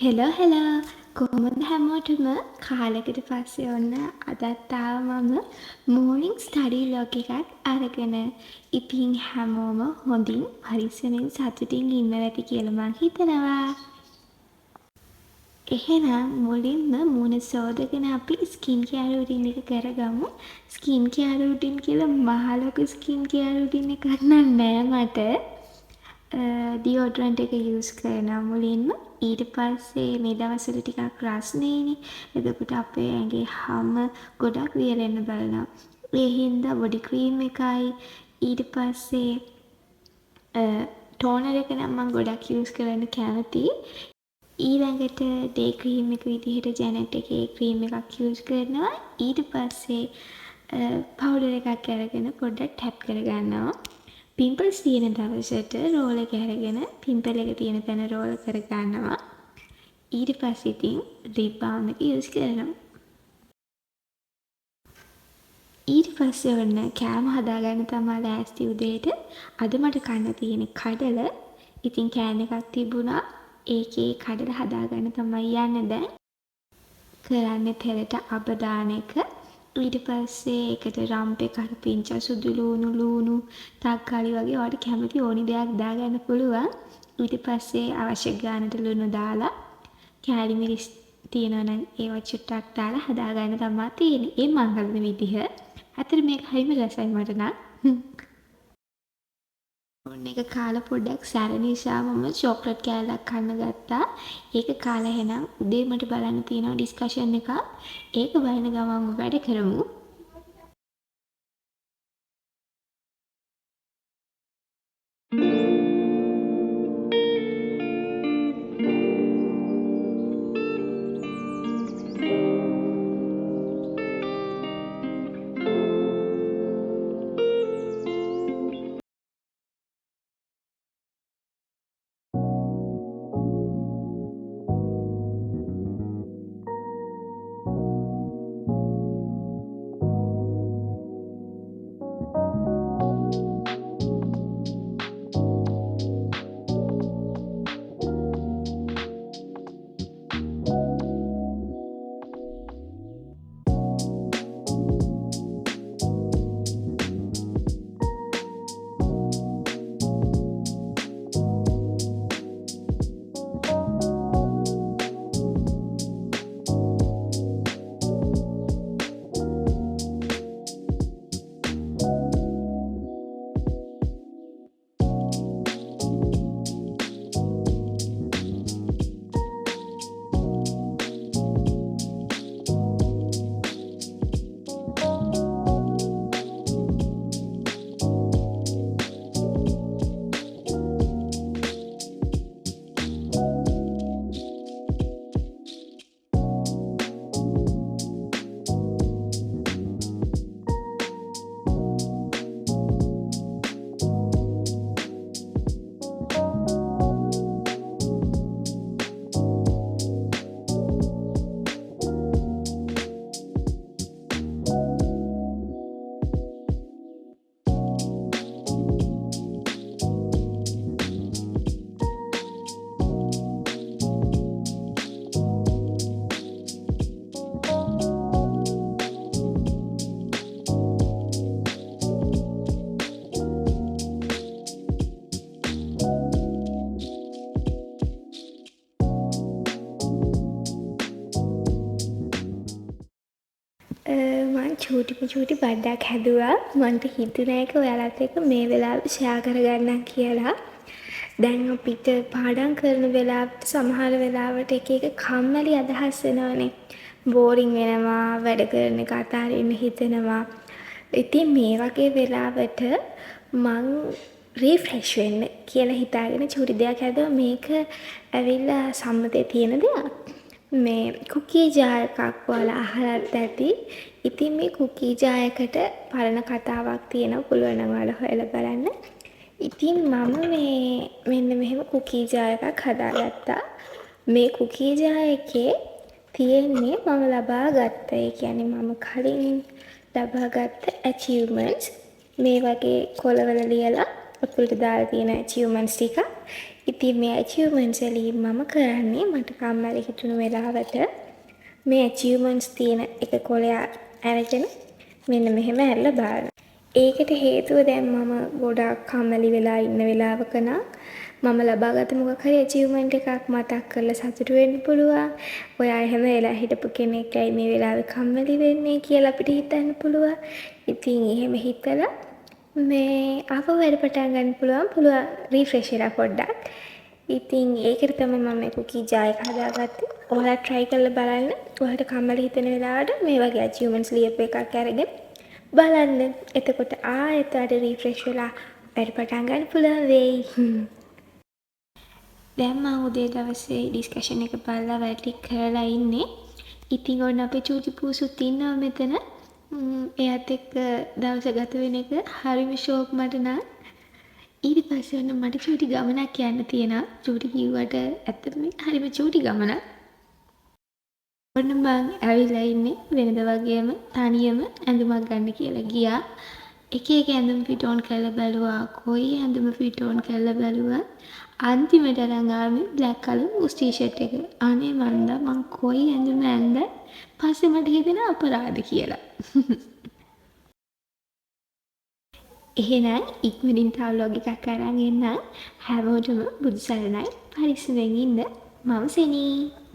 Hello කොහොමද හැමෝටම කාලෙකට පස්සේ ඔන්න අදත් ආවා මම මෝර්නිං ස්ටඩි ලොග් එකක් අරගෙන. ඉතින් හැමෝම හොඳින් පරිස්සමෙන් සතුටින් ඉන්නවා ඇති කියලා මං හිතනවා. එහෙනම් මුලින්ම මූණ සෝදගෙන අපි ස්කින් කෙයාර් රුටින් එක කරගමු. ස්කින් කෙයාර් රුටින් කියලා මහ ලොකු ස්කින් කෙයාර් රුටින් එකක් නෑ මට. ඩියෝඩරන්ට් එක යූස් කරනවා මුලින්ම. ඊට පස්සේ මේ දවස්වල ටිකක් රස්නේනේ. එතකොට අපේ ඇඟේ හැම ගොඩක් වියලෙන්න බලනවා. ඒ හින්දා බොඩි ක්‍රීම් එකයි ඊට පස්සේ ටෝනර් එක නම් මම ගොඩක් යූස් කරන්න කැමතියි. ඊළඟට ඩේ ක්‍රීම් එක විදිහට ජැනෙට් එකේ ක්‍රීම් එකක් යූස් කරනවා. ඊට පස්සේ පවුඩර් එකක් අරගෙන පොඩ්ඩක් ටැප් කරගන්නවා. පිම්පල්ස් තියෙන දවසට රෝල් එක අරගෙන පිම්පල් එක තියෙන තැන රෝල් කරගන්නවා. ඊට පස්සේ ඉතින් ලිප් බාම් එක යූස් කරනවා. ඊට පස්සේ ඔන්න කෑම හදාගන්න තමයි ලෑස්ති උදේට. අද මට කන්න තියෙන කඩල. ඉතින් කෑන් එකක් තිබුණා. ඒකේ කඩල හදාගන්න තමයි යන්නේ දැන්. කරන්නේ තෙලට අබ දාන එක. ඊට පස්සේ ඒකට රම්ප එකක් පිංචා සුදු ලූණු තක්කාලි වගේ ඔයාලට කැමති ඕනි දෙයක් දාගන්න පුළුවන්. ඊට පස්සේ අවශ්‍ය ගානට ලුණු දාලා කෑලි මිරිස් තියෙනවා නම් ඒවා චුට්ටක් දාලා හදාගන්න තමයි තියෙන්නේ. ඒ මං හදන විදිහ. අතට මේක හරිම රසයි මට නම්. ඔන්න එක කාලා පොඩ්ඩක් සැර නිසා මම චොක්ලට් කෑල්ලක් කන්න ගත්තා. ඒක කාලා එහෙනම් උදේ මට බලන්න තියෙනවා ඩිස්කෂන් එකක්. ඒක බලන ගමන් වැඩ කරමු. මං චූටි බඩක් හැදුවා. මන්ට හිතුණා ඒක ඔයාලත් එක්ක මේ වෙලාවට ෂෙයා කරගන්නම් කියලා. දැන් අපිට පාඩම් කරන වෙලාවට සමහර වෙලාවට එක කම්මැලි අදහස් එනවනේ. බෝරින් වෙනවා, වැඩ කරන එක අතාරින්න හිතෙනවා. ඉතින් මේ වගේ වෙලාවට මං රිෆ්‍රෙෂ් වෙන්න කියලා හිතාගෙන චූටි දෙයක් හැදුවා. මේක ඇවිල්ලා සම්මතේ තියෙන දෙයක්. මේ කුකී ජාර් එකක් ඔයාලා අහලත් ඇති. ඉතින් මේ කුකී ජාර් එකට පරණ කතාවක් තියෙනවා. පුළුවන් නම් ඔයාලා හොයලා බලන්න. ඉතින් මම මේ මෙන්න මෙහෙම කුකී ජාර් එකක් හදාගත්තා. මේ කුකී ජාර් එකේ තියෙන්නේ මම ලබාගත්ත, ඒ කියන්නේ මම කලින් ලබාගත්ත achievements. මේ වගේ කොළවල ලියලා අකුලට දාලා තියෙන achievements ටික. ඉතින් මේ achievements වලින් මම කරන්නේ මට කම්මැලි හිතුණු වෙලාවට මේ achievements තියෙන එක කොලයක් අරගෙන මෙන්න මෙහෙම ඇරලා බලනවා. ඒකට හේතුව දැන් මම ගොඩාක් කම්මැලි වෙලා ඉන්න වෙලාවක නම් මම ලබාගත මොකක් හරි achievement එකක් මතක් කරලා සතුටු වෙන්න පුළුවන්. ඔයා එහෙම වෙලා හිටපු කෙනෙක් ඇයි මේ වෙලාවේ කම්මැලි වෙන්නේ කියලා අපිට හිතන්න පුළුවන්. ඉතින් එහෙම හිතලා මේ ආපහු වැඩ පටන් ගන්න පුළුවන් රිෆ්‍රෙෂ් වෙලා පොඩ්ඩක්. ඉතින් ඒකට තමයි මම මේ කුකී ජා එක හදාගත්තේ. ඔයාලා try කරලා බලන්න. ඔයාලට කම්මැලි හිතෙන වෙලාවට මේ වගේ achievements ලියපු එකක් අරගෙන බලන්න. එතකොට ආයෙත් රිෆ්‍රෙෂ් වෙලා වැඩ පටන් ගන්න පුළුවන් වෙයි. දැන් මම උදේ දවසේ ඩිස්කෂන් එක බලලා වැඩ ටික කරලා ඉන්නේ. ඉතින් ඔන්න අපේ චූටි පූසුත් ඉන්නවා මෙතන. එයාත් එක්ක දවස ගත වෙන එක හරිම ෂෝක් මට නම්. ඊට පස්සේ ඔන්න මට චූටි ගමනක් යන්න තියෙනවා. චූටි කිව්වට ඇත්තටම හරිම චූටි ගමනක්. ඔන්න මං ඇවිල්ලා ඉන්නේ වෙනද වගේම තනියම ඇඳුමක් ගන්න කියලා ගියා. එක එක ඇඳුම් ෆිට ඔන් කරලා බැලුවා. කොයි ඇඳුම ෆිට ඔන් කරලා බැලුවා. අන්තිමට අරන් ආවේ බ්ලැක් කලර් උස් ටී-ෂර්ට් එක. අනේ මං කොයි ඇඳුම ඇඳ පස්සේ මට හිතෙනවා අපරාධ කියලා. එහෙනම් ඉක්මනින් තව vlog එකක් අරන් එන්නම්. හැමෝටම බුදු සරණයි. පරිස්සමෙන් ඉන්න. මම සෙනී.